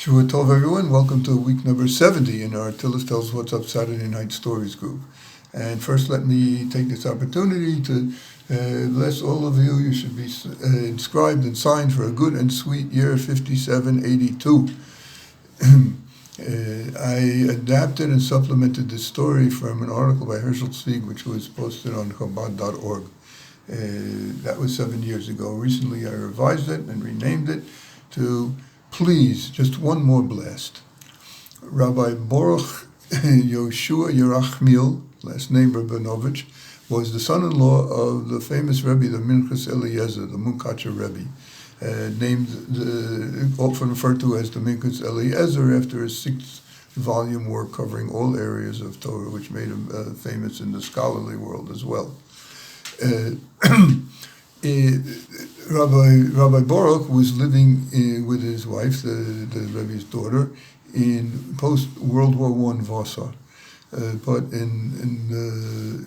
Shavua Tov, everyone. Welcome to week number 70 in our Tillis Tells What's Up Saturday Night Stories group. And first, let me take this opportunity to bless all of you. You should be inscribed and signed for a good and sweet year 5782. I adapted and supplemented this story from an article by Herschel Zweig, which was posted on Chabad.org. That was 7 years ago. Recently, I revised it and renamed it to Please, just one more blast. Rabbi Baruch Yoshua Yerachmiel, last name Rabinovich, was the son-in-law of the famous Rebbe, the Minchat Elazar, the Munkatch Rebbe, often referred to as the Minchat Elazar after his 6th-volume work covering all areas of Torah, which made him famous in the scholarly world as well. Rabbi Baruch was living with his wife, the Rebbe's daughter, in post-World War I Warsaw. But in the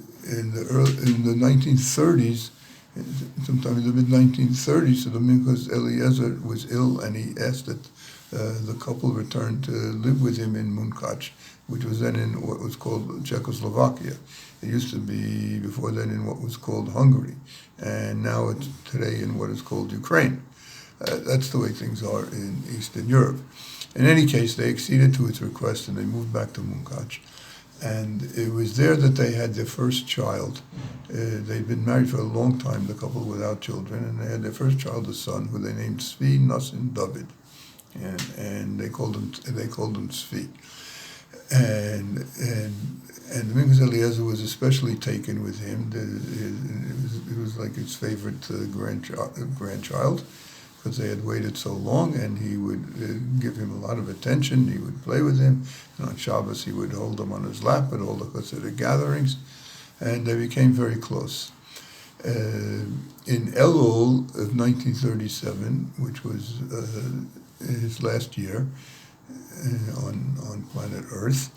1930s, sometime in the mid-1930s, the Minchat Elazar was ill, and he asked that the couple return to live with him in Munkatch, which was then in what was called Czechoslovakia. It used to be before then in what was called Hungary, and now it's today in what is called Ukraine. That's the way things are in Eastern Europe. In any case, they acceded to its request and they moved back to Munkatch. And it was there that they had their first child. They'd been married for a long time, the couple without children, and they had their first child, a son, who they named Tzvi Nosson David, and they called him Tzvi. And the Minchat Elazar was especially taken with him. It was like his favorite grandchild, because they had waited so long, and he would give him a lot of attention. He would play with him, and on Shabbos he would hold him on his lap at all the Hasidic gatherings, and they became very close. In Elul of 1937, which was his last year on planet Earth,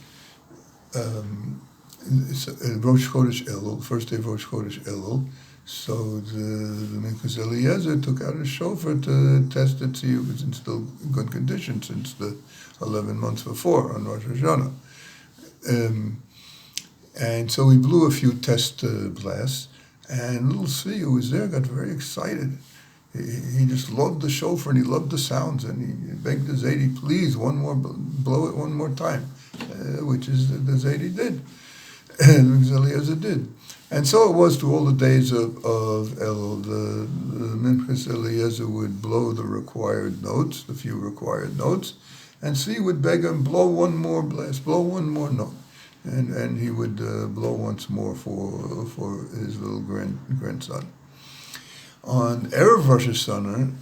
Rosh Chodesh Elul, first day of Rosh Chodesh Elul, so the Minchat Elazar took out his shofar to test it, see if it was in still good condition since the 11 months before on Rosh Hashana. And so he blew a few test blasts, and little Tzvi, who was there, got very excited. He just loved the shofar and he loved the sounds, and he begged the Zaidi, please, blow it one more time, which is the Zaidi did, and Minchat Elazar did. And so it was through all the days of Elul. The Minchat Elazar would blow the required notes, the few required notes, and Tzvi would beg him, blow one more blast, blow one more note. And he would blow once more for his little grandson. On Erev Rosh Hashana,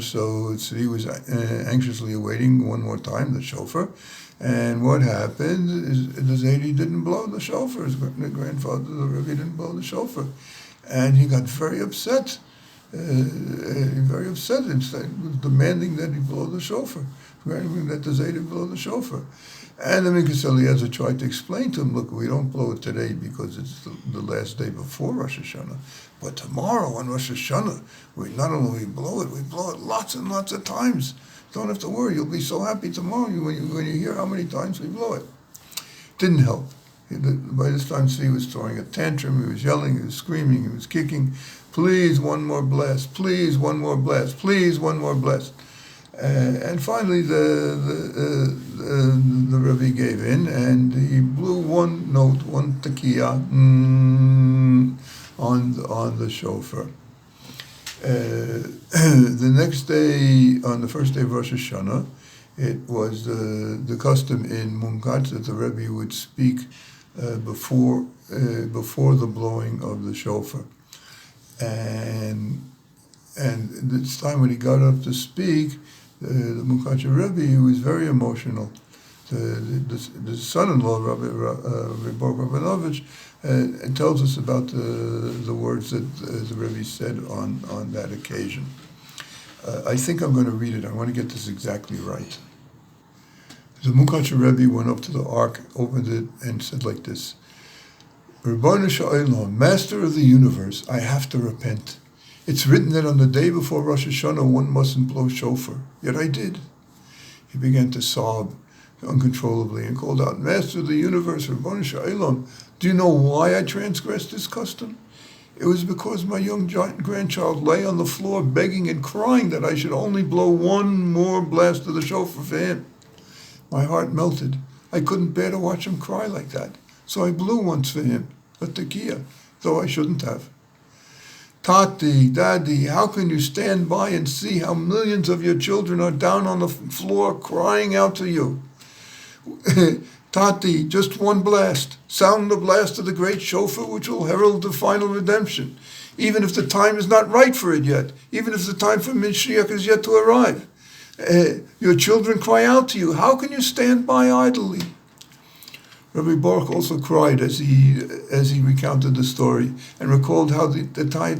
so Tzvi was anxiously awaiting one more time the shofar, and what happened is the Zaidi didn't blow the shofar. His grandfather, the Rebbe, didn't blow the shofar, and he got very upset. Demanding that he blow the shofar, demanding that the Zaidi blow the shofar. And the Minchat Elazar tried to explain to him, look, we don't blow it today because it's the last day before Rosh Hashana, but tomorrow on Rosh Hashana, we not only blow it, we blow it lots and lots of times. Don't have to worry, you'll be so happy tomorrow when you hear how many times we blow it. Didn't help. By this time, Tzvi was throwing a tantrum, he was yelling, he was screaming, he was kicking, please, one more blast, please, one more blast, please, one more blast. And finally, the Rebbe gave in, and he blew one note, one tekiah, on the shofar. The next day, on the first day of Rosh Hashana, it was the custom in Munkatch that the Rebbe would speak before the blowing of the shofar. And this time when he got up to speak, the Munkatch Rebbe, he was very emotional. The son-in-law, Rabbi Baruch Rabinovich, tells us about the words that the Rebbe said on that occasion. I think I'm going to read it. I want to get this exactly right. The Munkatch Rebbe went up to the ark, opened it, and said like this: Ribono shel Olam, Master of the universe, I have to repent. It's written that on the day before Rosh Hashana one mustn't blow shofar, yet I did. he began to sob uncontrollably and called out, Master of the universe, Rabbanu Shalom, do you know why I transgressed this custom? It was because my young grandchild lay on the floor begging and crying that I should only blow one more blast of the shofar for him. My heart melted. I couldn't bear to watch him cry like that, so I blew once for him, a tekiah, though I shouldn't have. Tati, Daddy, how can you stand by and see how millions of your children are down on the floor crying out to you? Tati, just one blast. Sound the blast of the great shofar which will herald the final redemption, even if the time is not right for it yet, even if the time for Mashiach is yet to arrive. Your children cry out to you. How can you stand by idly? Rabbi Baruch also cried as he recounted the story and recalled how the entire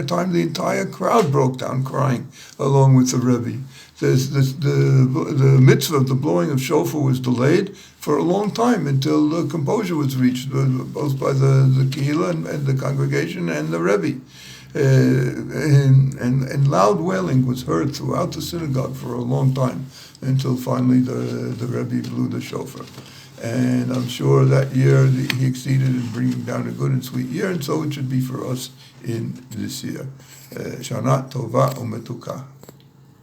time the entire crowd broke down crying along with the Rebbe. The mitzvah of the blowing of shofar was delayed for a long time until the composure was reached, both by the kehillah and the congregation and the Rebbe. And loud wailing was heard throughout the synagogue for a long time until finally the Rebbe blew the shofar. And I'm sure that year he exceeded in bringing down a good and sweet year, and so it should be for us in this year. Shana Tova Umetuka.